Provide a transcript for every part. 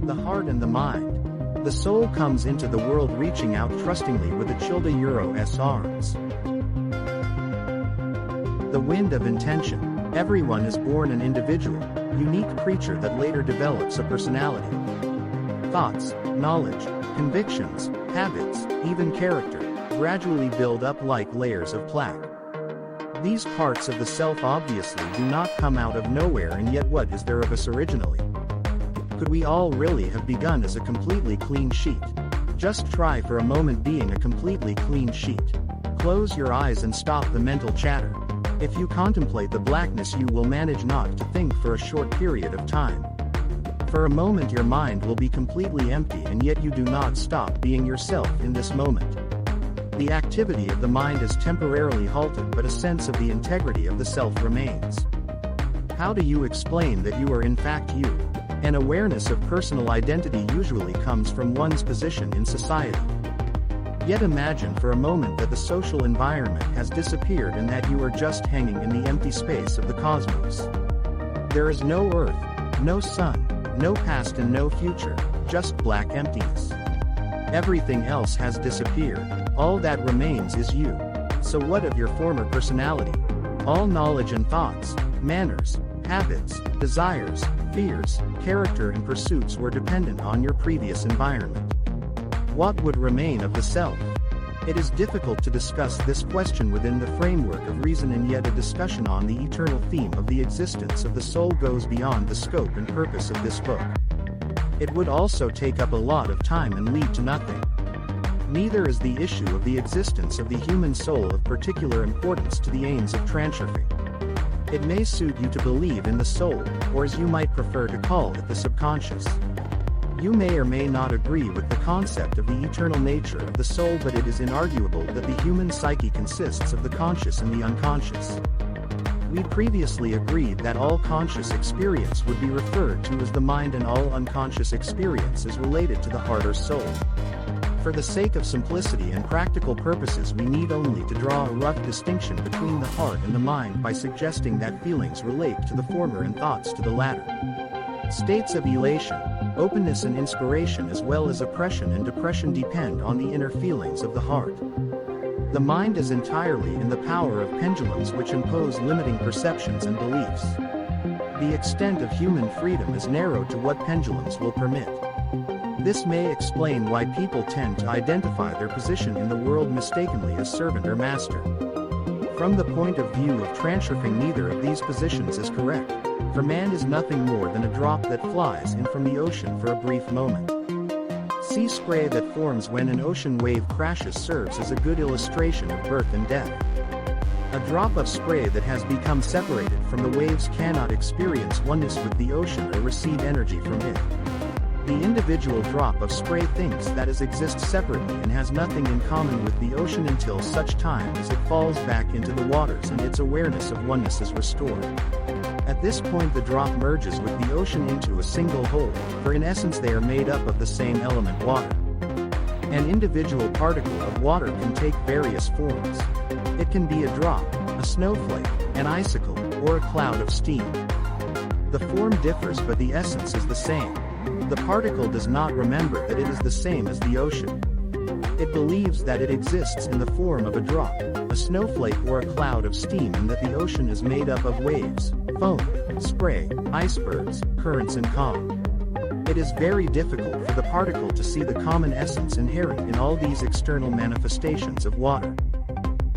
The heart and the mind. The soul comes into the world reaching out trustingly with Achilda Euro's arms. The wind of intention. Everyone is born an individual, unique creature that later develops a personality. Thoughts, knowledge, convictions, habits, even character, gradually build up like layers of plaque. These parts of the self obviously do not come out of nowhere, and yet what is there of us originally? Could we all really have begun as a completely clean sheet? Just try for a moment being a completely clean sheet. Close your eyes and stop the mental chatter. If you contemplate the blackness, you will manage not to think for a short period of time. For a moment your mind will be completely empty, and yet you do not stop being yourself in this moment. The activity of the mind is temporarily halted, but a sense of the integrity of the self remains. How do you explain that you are in fact you? An awareness of personal identity usually comes from one's position in society. Yet imagine for a moment that the social environment has disappeared and that you are just hanging in the empty space of the cosmos. There is no earth, no sun, no past and no future, just black emptiness. Everything else has disappeared. All that remains is you. So what of your former personality? All knowledge and thoughts, manners, habits, desires, fears, character and pursuits were dependent on your previous environment. What would remain of the self? It is difficult to discuss this question within the framework of reason, and yet a discussion on the eternal theme of the existence of the soul goes beyond the scope and purpose of this book. It would also take up a lot of time and lead to nothing. Neither is the issue of the existence of the human soul of particular importance to the aims of Transurfing. It may suit you to believe in the soul, or as you might prefer to call it, the subconscious. You may or may not agree with the concept of the eternal nature of the soul, but it is inarguable that the human psyche consists of the conscious and the unconscious. We previously agreed that all conscious experience would be referred to as the mind, and all unconscious experience is related to the heart or soul. For the sake of simplicity and practical purposes, we need only to draw a rough distinction between the heart and the mind by suggesting that feelings relate to the former and thoughts to the latter. States of elation, openness and inspiration, as well as oppression and depression, depend on the inner feelings of the heart. The mind is entirely in the power of pendulums which impose limiting perceptions and beliefs. The extent of human freedom is narrowed to what pendulums will permit. This may explain why people tend to identify their position in the world mistakenly as servant or master. From the point of view of Transurfing, neither of these positions is correct, for man is nothing more than a drop that flies in from the ocean for a brief moment. Sea spray that forms when an ocean wave crashes serves as a good illustration of birth and death. A drop of spray that has become separated from the waves cannot experience oneness with the ocean or receive energy from it. The individual drop of spray thinks that it exists separately and has nothing in common with the ocean until such time as it falls back into the waters and its awareness of oneness is restored. At this point the drop merges with the ocean into a single whole, for in essence they are made up of the same element, water. An individual particle of water can take various forms. It can be a drop, a snowflake, an icicle, or a cloud of steam. The form differs but the essence is the same. The particle does not remember that it is the same as the ocean. It believes that it exists in the form of a drop, a snowflake or a cloud of steam, and that the ocean is made up of waves, foam, spray, icebergs, currents and calm. It is very difficult for the particle to see the common essence inherent in all these external manifestations of water.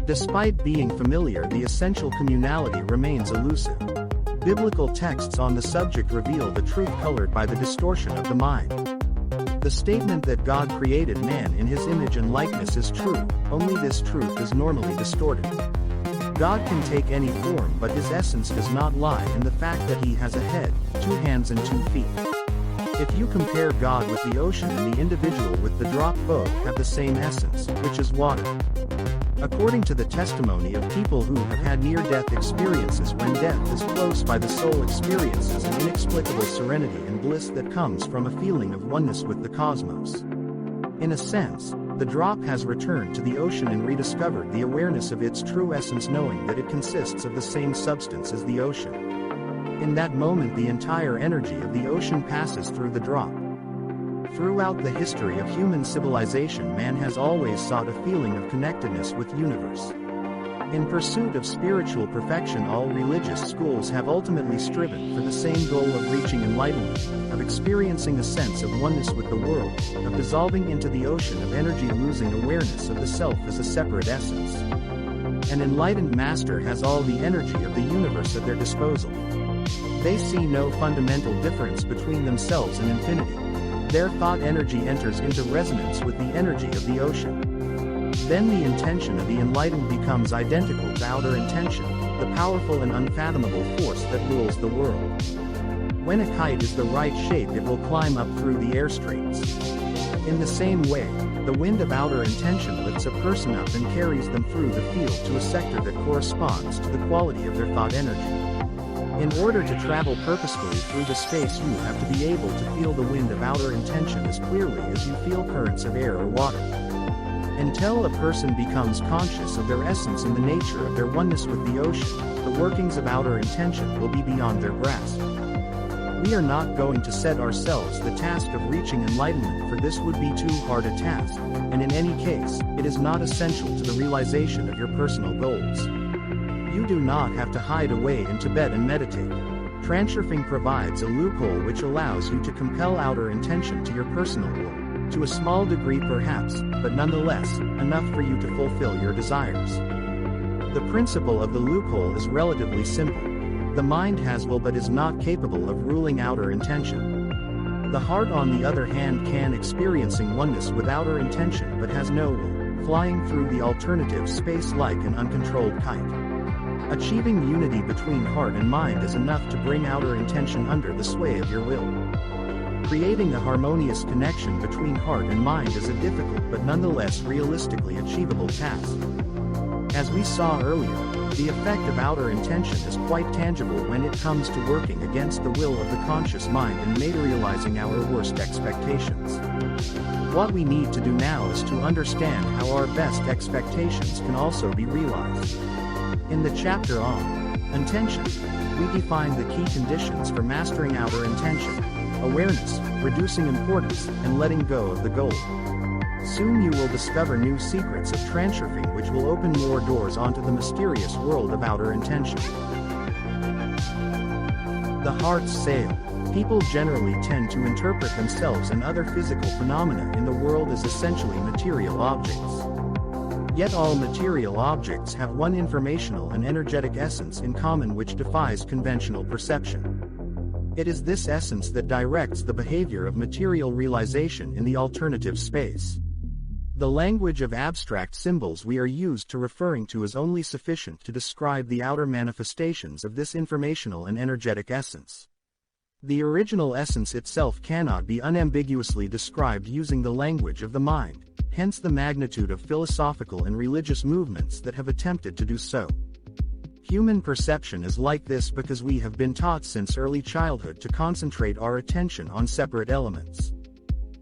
Despite being familiar, the essential communality remains elusive. Biblical texts on the subject reveal the truth colored by the distortion of the mind. The statement that God created man in his image and likeness is true, only this truth is normally distorted. God can take any form, but his essence does not lie in the fact that he has a head, 2 hands and 2 feet. If you compare God with the ocean and the individual with the drop, both have the same essence, which is water. According to the testimony of people who have had near-death experiences, when death is close by, the soul experiences an inexplicable serenity and bliss that comes from a feeling of oneness with the cosmos. In a sense, the drop has returned to the ocean and rediscovered the awareness of its true essence, knowing that it consists of the same substance as the ocean. In that moment, the entire energy of the ocean passes through the drop. Throughout the history of human civilization, man has always sought a feeling of connectedness with the universe. In pursuit of spiritual perfection, all religious schools have ultimately striven for the same goal of reaching enlightenment, of experiencing a sense of oneness with the world, of dissolving into the ocean of energy, losing awareness of the self as a separate essence. An enlightened master has all the energy of the universe at their disposal. They see no fundamental difference between themselves and infinity. Their thought energy enters into resonance with the energy of the ocean. Then the intention of the enlightened becomes identical to outer intention, the powerful and unfathomable force that rules the world. When a kite is the right shape, it will climb up through the air straits. In the same way, the wind of outer intention lifts a person up and carries them through the field to a sector that corresponds to the quality of their thought energy. In order to travel purposefully through the space, you have to be able to feel the wind of outer intention as clearly as you feel currents of air or water. Until a person becomes conscious of their essence and the nature of their oneness with the ocean, the workings of outer intention will be beyond their grasp. We are not going to set ourselves the task of reaching enlightenment, for this would be too hard a task, and in any case, it is not essential to the realization of your personal goals. You do not have to hide away in Tibet and meditate. Transurfing provides a loophole which allows you to compel outer intention to your personal will. To a small degree perhaps, but nonetheless, enough for you to fulfill your desires. The principle of the loophole is relatively simple. The mind has will but is not capable of ruling outer intention. The heart, on the other hand, can experiencing oneness with outer intention but has no will, flying through the alternative space like an uncontrolled kite. Achieving unity between heart and mind is enough to bring outer intention under the sway of your will. Creating a harmonious connection between heart and mind is a difficult but nonetheless realistically achievable task. As we saw earlier, the effect of outer intention is quite tangible when it comes to working against the will of the conscious mind and materializing our worst expectations. What we need to do now is to understand how our best expectations can also be realized. In the chapter on intention, we define the key conditions for mastering outer intention: awareness, reducing importance, and letting go of the goal. Soon you will discover new secrets of transurfing which will open more doors onto the mysterious world of outer intention. The heart's sail. People generally tend to interpret themselves and other physical phenomena in the world as essentially material objects. Yet all material objects have one informational and energetic essence in common which defies conventional perception. It is this essence that directs the behavior of material realization in the alternative space. The language of abstract symbols we are used to referring to is only sufficient to describe the outer manifestations of this informational and energetic essence. The original essence itself cannot be unambiguously described using the language of the mind, hence the magnitude of philosophical and religious movements that have attempted to do so. Human perception is like this because we have been taught since early childhood to concentrate our attention on separate elements.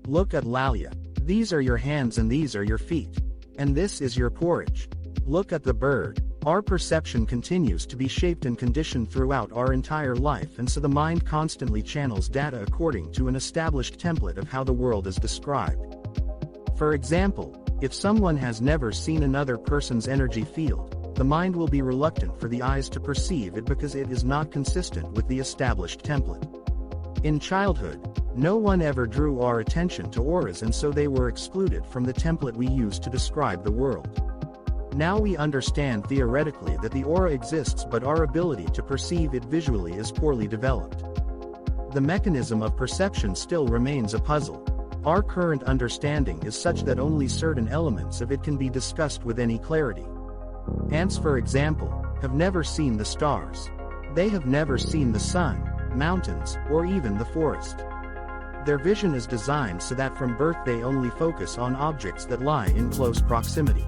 Look at Lalia. These are your hands and these are your feet. And this is your porridge. Look at the bird. Our perception continues to be shaped and conditioned throughout our entire life, and so the mind constantly channels data according to an established template of how the world is described. For example, if someone has never seen another person's energy field, the mind will be reluctant for the eyes to perceive it because it is not consistent with the established template. In childhood, No one ever drew our attention to auras, and so they were excluded from the template we use to describe the world. Now we understand theoretically that the aura exists, but our ability to perceive it visually is poorly developed. The mechanism of perception still remains a puzzle. Our current understanding is such that only certain elements of it can be discussed with any clarity. Ants, for example, have never seen the stars. They have never seen the sun, mountains, or even the forest. Their vision is designed so that from birth they only focus on objects that lie in close proximity.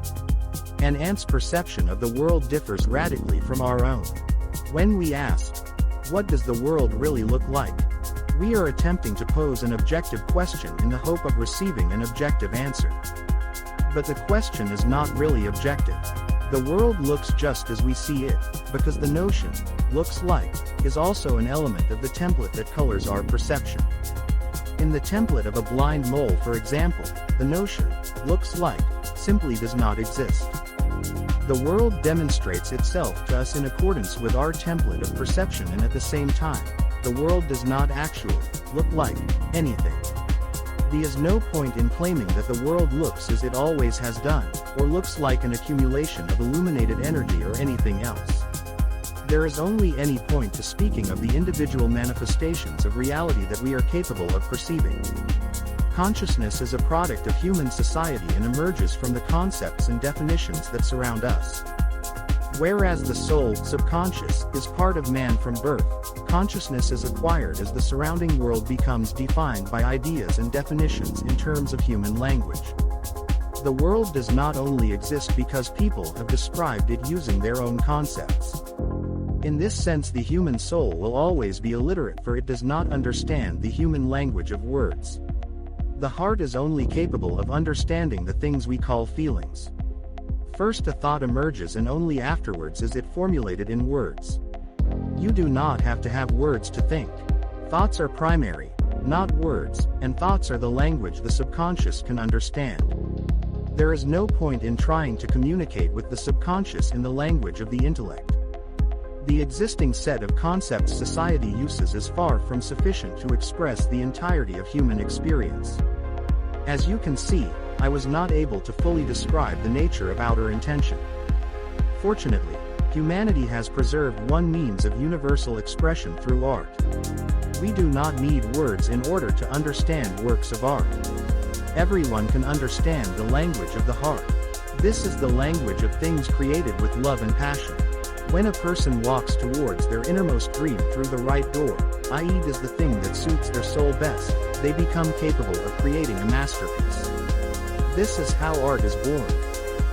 An ant's perception of the world differs radically from our own. When we ask, "What does the world really look like?" we are attempting to pose an objective question in the hope of receiving an objective answer. But the question is not really objective. The world looks just as we see it, because the notion, "looks like," is also an element of the template that colors our perception. In the template of a blind mole, for example, the notion, "looks like," simply does not exist. The world demonstrates itself to us in accordance with our template of perception, and at the same time, the world does not actually look like anything. There is no point in claiming that the world looks as it always has done, or looks like an accumulation of illuminated energy or anything else. There is only any point to speaking of the individual manifestations of reality that we are capable of perceiving. Consciousness is a product of human society and emerges from the concepts and definitions that surround us. Whereas the soul, subconscious, is part of man from birth, consciousness is acquired as the surrounding world becomes defined by ideas and definitions in terms of human language. The world does not only exist because people have described it using their own concepts. In this sense, the human soul will always be illiterate, for it does not understand the human language of words. The heart is only capable of understanding the things we call feelings. First a thought emerges, and only afterwards is it formulated in words. You do not have to have words to think. Thoughts are primary, not words, and thoughts are the language the subconscious can understand. There is no point in trying to communicate with the subconscious in the language of the intellect. The existing set of concepts society uses is far from sufficient to express the entirety of human experience. As you can see, I was not able to fully describe the nature of outer intention. Fortunately, humanity has preserved one means of universal expression through art. We do not need words in order to understand works of art. Everyone can understand the language of the heart. This is the language of things created with love and passion. When a person walks towards their innermost dream through the right door, i.e. does the thing that suits their soul best, they become capable of creating a masterpiece. This is how art is born.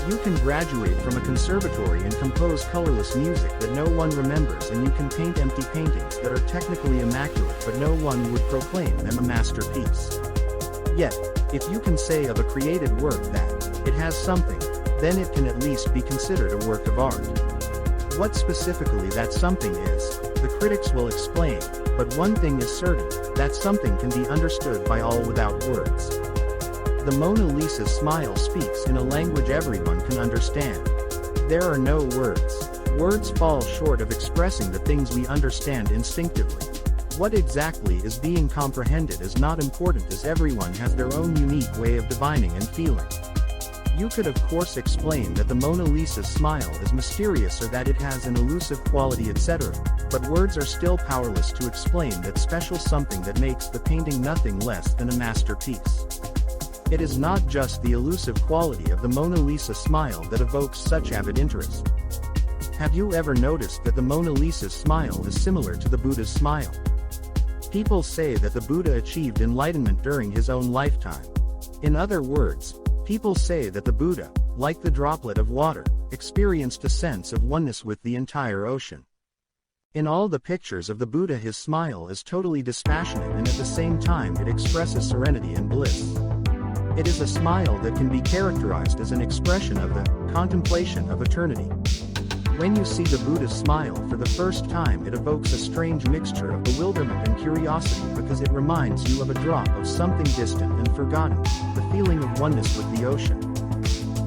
You can graduate from a conservatory and compose colorless music that no one remembers, and you can paint empty paintings that are technically immaculate but no one would proclaim them a masterpiece. Yet, if you can say of a created work that it has something, then it can at least be considered a work of art. What specifically that something is, the critics will explain, but one thing is certain, that something can be understood by all without words. The Mona Lisa's smile speaks in a language everyone can understand. There are no words. Words fall short of expressing the things we understand instinctively. What exactly is being comprehended is not important, as everyone has their own unique way of divining and feeling. You could of course explain that the Mona Lisa's smile is mysterious or that it has an elusive quality, etc., but words are still powerless to explain that special something that makes the painting nothing less than a masterpiece. It is not just the elusive quality of the Mona Lisa smile that evokes such avid interest. Have you ever noticed that the Mona Lisa's smile is similar to the Buddha's smile? People say that the Buddha achieved enlightenment during his own lifetime. In other words, people say that the Buddha, like the droplet of water, experienced a sense of oneness with the entire ocean. In all the pictures of the Buddha, his smile is totally dispassionate, and at the same time it expresses serenity and bliss. It is a smile that can be characterized as an expression of the contemplation of eternity. When you see the Buddha's smile for the first time, it evokes a strange mixture of bewilderment and curiosity, because it reminds you of a drop of something distant and forgotten, the feeling of oneness with the ocean.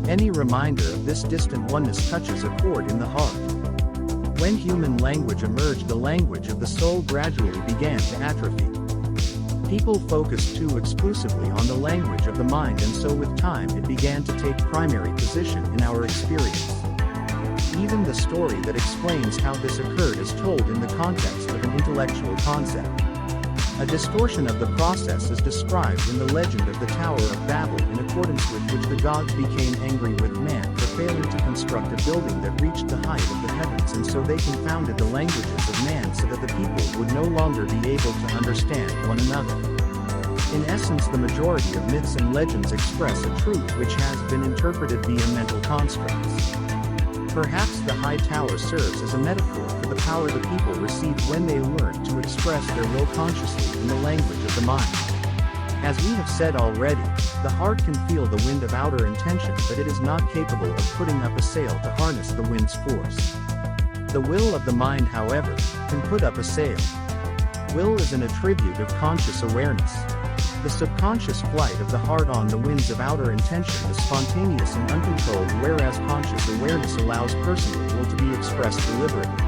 Any reminder of this distant oneness touches a chord in the heart. When human language emerged, the language of the soul gradually began to atrophy. People focused too exclusively on the language of the mind, and so with time it began to take primary position in our experience. Even the story that explains how this occurred is told in the context of an intellectual concept. A distortion of the process is described in the legend of the Tower of Babel, in accordance with which the gods became angry with man for failing to construct a building that reached the height of the heavens, and so they confounded the languages of man so that the people would no longer be able to understand one another. In essence, the majority of myths and legends express a truth which has been interpreted via mental constructs. Perhaps the high tower serves as a metaphor for the power the people receive when they learn to express their will consciously in the language of the mind. As we have said already, the heart can feel the wind of outer intention, but it is not capable of putting up a sail to harness the wind's force. The will of the mind, however, can put up a sail. Will is an attribute of conscious awareness. The subconscious flight of the heart on the winds of outer intention is spontaneous and uncontrolled, whereas conscious awareness allows personal will to be expressed deliberately.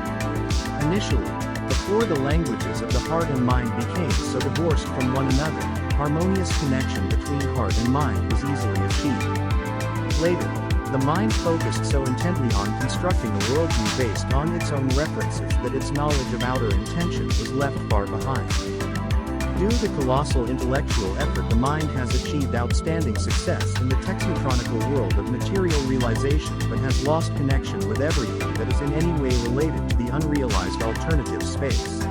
Initially, before the languages of the heart and mind became so divorced from one another, harmonious connection between heart and mind was easily achieved. Later, the mind focused so intently on constructing a worldview based on its own references that its knowledge of outer intention was left far behind. Due to colossal intellectual effort, the mind has achieved outstanding success in the technotronical world of material realization, but has lost connection with everything that is in any way related to the unrealized alternative space.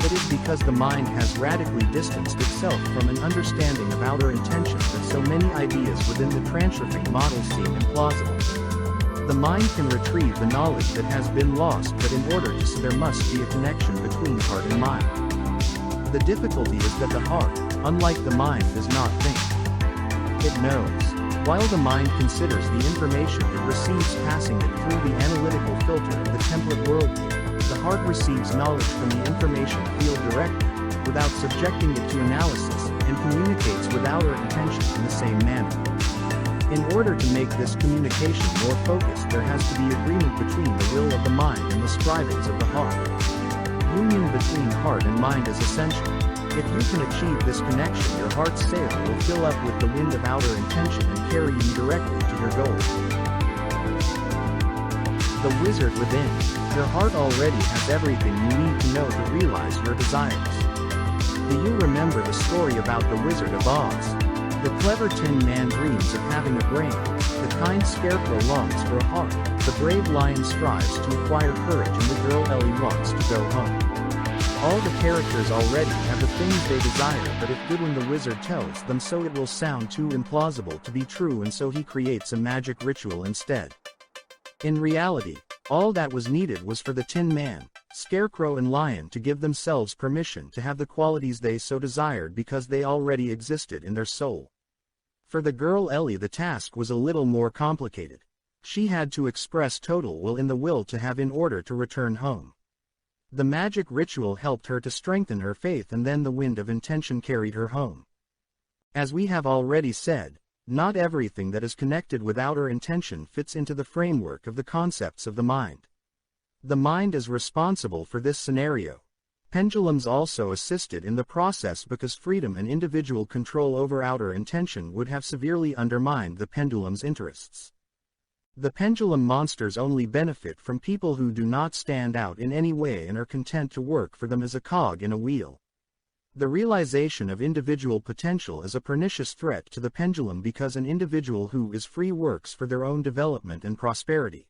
It is because the mind has radically distanced itself from an understanding of outer intention that so many ideas within the Transurfing model seem implausible. The mind can retrieve the knowledge that has been lost, but in order to so there must be a connection between heart and mind. The difficulty is that the heart, unlike the mind, does not think. It knows. While the mind considers the information it receives, passing it through the analytical filter of the template worldview, the heart receives knowledge from the information field directly, without subjecting it to analysis, and communicates with outer intention in the same manner. In order to make this communication more focused, there has to be agreement between the will of the mind and the strivings of the heart. Union between heart and mind is essential. If you can achieve this connection, your heart's sail will fill up with the wind of outer intention and carry you directly to your goal. The wizard within. Your heart already has everything you need to know to realize your desires. Do you remember the story about the Wizard of Oz? The clever Tin Man dreams of having a brain, the kind scarecrow longs for a heart, the brave lion strives to acquire courage, and the girl Ellie wants to go home. All the characters already have the things they desire, but if Goodwin the wizard tells them so, it will sound too implausible to be true, and so he creates a magic ritual instead. In reality, all that was needed was for the Tin Man, Scarecrow and Lion to give themselves permission to have the qualities they so desired because they already existed in their soul. For the girl Ellie, the task was a little more complicated. She had to express total will in the will to have in order to return home. The magic ritual helped her to strengthen her faith, and then the wind of intention carried her home. As we have already said, not everything that is connected with outer intention fits into the framework of the concepts of the mind. The mind is responsible for this scenario. Pendulums also assisted in the process because freedom and individual control over outer intention would have severely undermined the pendulum's interests. The pendulum monsters only benefit from people who do not stand out in any way and are content to work for them as a cog in a wheel. The realization of individual potential is a pernicious threat to the pendulum because an individual who is free works for their own development and prosperity.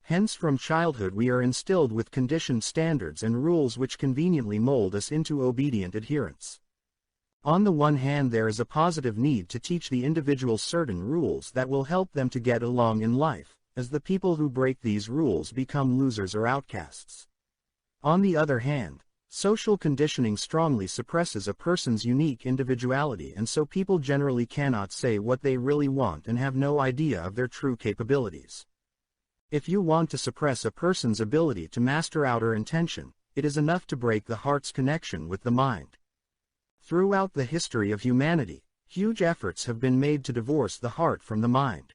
Hence, from childhood we are instilled with conditioned standards and rules which conveniently mold us into obedient adherence. On the one hand, there is a positive need to teach the individual certain rules that will help them to get along in life, as the people who break these rules become losers or outcasts. On the other hand, social conditioning strongly suppresses a person's unique individuality, and so people generally cannot say what they really want and have no idea of their true capabilities. If you want to suppress a person's ability to master outer intention, it is enough to break the heart's connection with the mind. Throughout the history of humanity, huge efforts have been made to divorce the heart from the mind.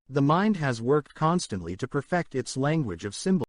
The mind has worked constantly to perfect its language of symbols.